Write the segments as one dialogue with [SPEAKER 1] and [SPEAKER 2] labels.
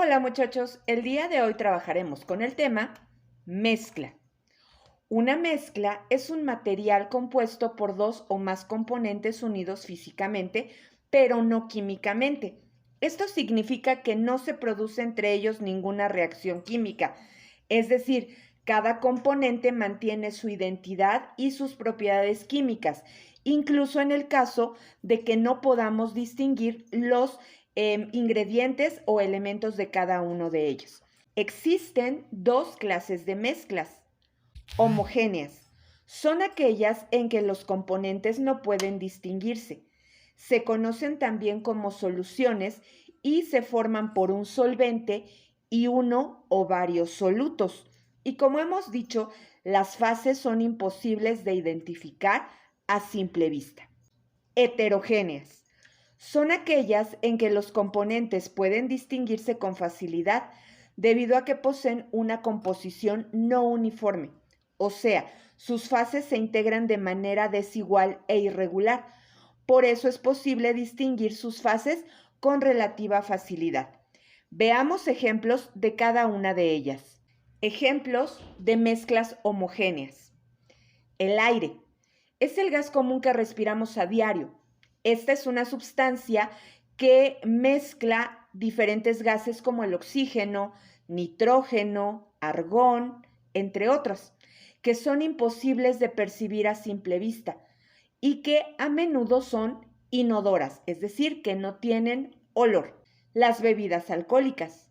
[SPEAKER 1] Hola muchachos, el día de hoy trabajaremos con el tema mezcla. Una mezcla es un material compuesto por dos o más componentes unidos físicamente, pero no químicamente. Esto significa que no se produce entre ellos ninguna reacción química, es decir, cada componente mantiene su identidad y sus propiedades químicas, incluso en el caso de que no podamos distinguir los ingredientes o elementos de cada uno de ellos. Existen dos clases de mezclas. Homogéneas. Son aquellas en que los componentes no pueden distinguirse. Se conocen también como soluciones y se forman por un solvente y uno o varios solutos. Y como hemos dicho, las fases son imposibles de identificar a simple vista. Heterogéneas. Son aquellas en que los componentes pueden distinguirse con facilidad debido a que poseen una composición no uniforme, o sea, sus fases se integran de manera desigual e irregular. Por eso es posible distinguir sus fases con relativa facilidad. Veamos ejemplos de cada una de ellas. Ejemplos de mezclas homogéneas. El aire es el gas común que respiramos a diario. Esta es una sustancia que mezcla diferentes gases como el oxígeno, nitrógeno, argón, entre otros, que son imposibles de percibir a simple vista y que a menudo son inodoras, es decir, que no tienen olor. Las bebidas alcohólicas.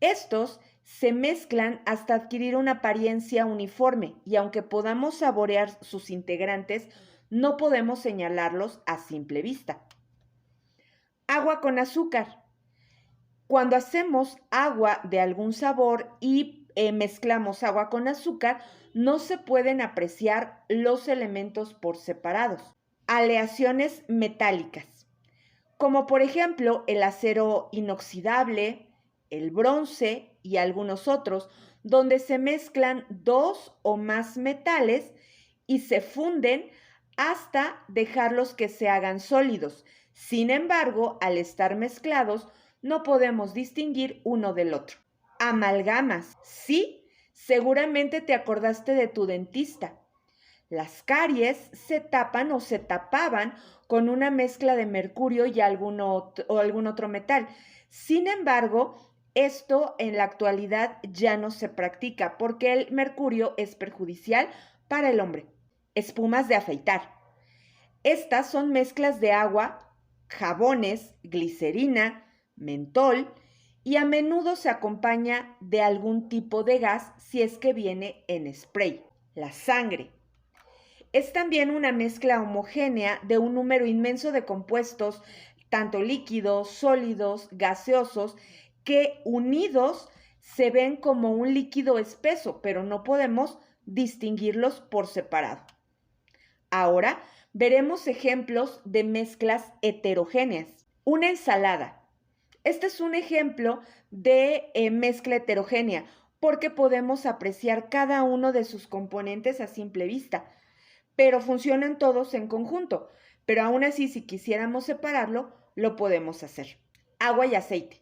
[SPEAKER 1] Estos se mezclan hasta adquirir una apariencia uniforme y aunque podamos saborear sus integrantes, no podemos señalarlos a simple vista. Agua con azúcar. Cuando hacemos agua de algún sabor y mezclamos agua con azúcar, no se pueden apreciar los elementos por separados. Aleaciones metálicas, como por ejemplo el acero inoxidable, el bronce y algunos otros, donde se mezclan dos o más metales y se funden hasta dejarlos que se hagan sólidos. Sin embargo, al estar mezclados, no podemos distinguir uno del otro. Amalgamas. Sí, seguramente te acordaste de tu dentista. Las caries se tapan o se tapaban con una mezcla de mercurio y algún otro metal. Sin embargo, esto en la actualidad ya no se practica porque el mercurio es perjudicial para el hombre. Espumas de afeitar. Estas son mezclas de agua, jabones, glicerina, mentol y a menudo se acompaña de algún tipo de gas si es que viene en spray. La sangre. Es también una mezcla homogénea de un número inmenso de compuestos, tanto líquidos, sólidos, gaseosos, que unidos se ven como un líquido espeso, pero no podemos distinguirlos por separado. Ahora veremos ejemplos de mezclas heterogéneas. Una ensalada. Este es un ejemplo de mezcla heterogénea porque podemos apreciar cada uno de sus componentes a simple vista, pero funcionan todos en conjunto. Pero aún así, si quisiéramos separarlo, lo podemos hacer. Agua y aceite.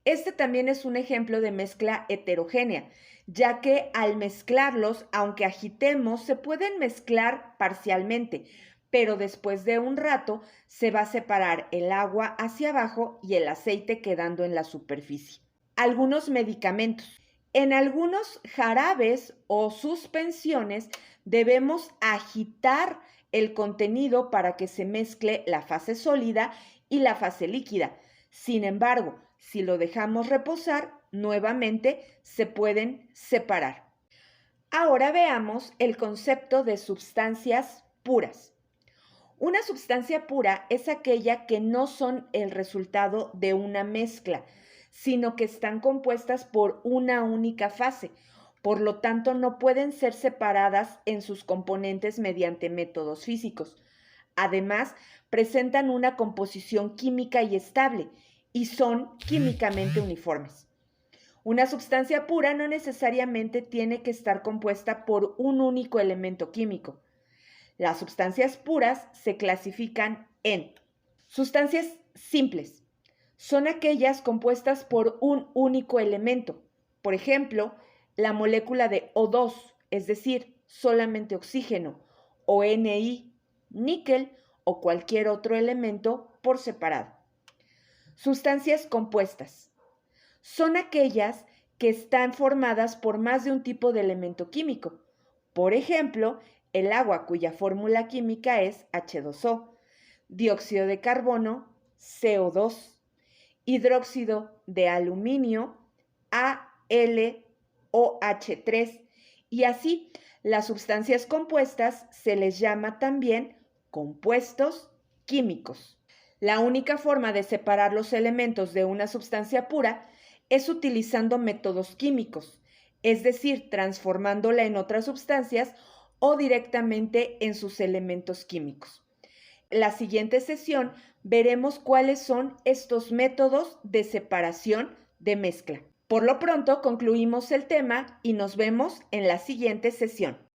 [SPEAKER 1] Este también es un ejemplo de mezcla heterogénea, ya que al mezclarlos, aunque agitemos, se pueden mezclar parcialmente, pero después de un rato se va a separar el agua hacia abajo y el aceite quedando en la superficie. Algunos medicamentos. En algunos jarabes o suspensiones debemos agitar el contenido para que se mezcle la fase sólida y la fase líquida. Sin embargo, si lo dejamos reposar, nuevamente se pueden separar. Ahora veamos el concepto de sustancias puras. Una sustancia pura es aquella que no son el resultado de una mezcla, sino que están compuestas por una única fase. Por lo tanto, no pueden ser separadas en sus componentes mediante métodos físicos. Además, presentan una composición química y estable y son químicamente uniformes. Una sustancia pura no necesariamente tiene que estar compuesta por un único elemento químico. Las sustancias puras se clasifican en sustancias simples. son aquellas compuestas por un único elemento. Por ejemplo, la molécula de O2, es decir, solamente oxígeno, o Ni, níquel o cualquier otro elemento por separado. Sustancias compuestas son aquellas que están formadas por más de un tipo de elemento químico. Por ejemplo, el agua cuya fórmula química es H2O, dióxido de carbono, CO2, hidróxido de aluminio, AlOH3, y así las sustancias compuestas se les llama también compuestos químicos. La única forma de separar los elementos de una sustancia pura es utilizando métodos químicos, es decir, transformándola en otras sustancias o directamente en sus elementos químicos. La siguiente sesión veremos cuáles son estos métodos de separación de mezcla. Por lo pronto concluimos el tema y nos vemos en la siguiente sesión.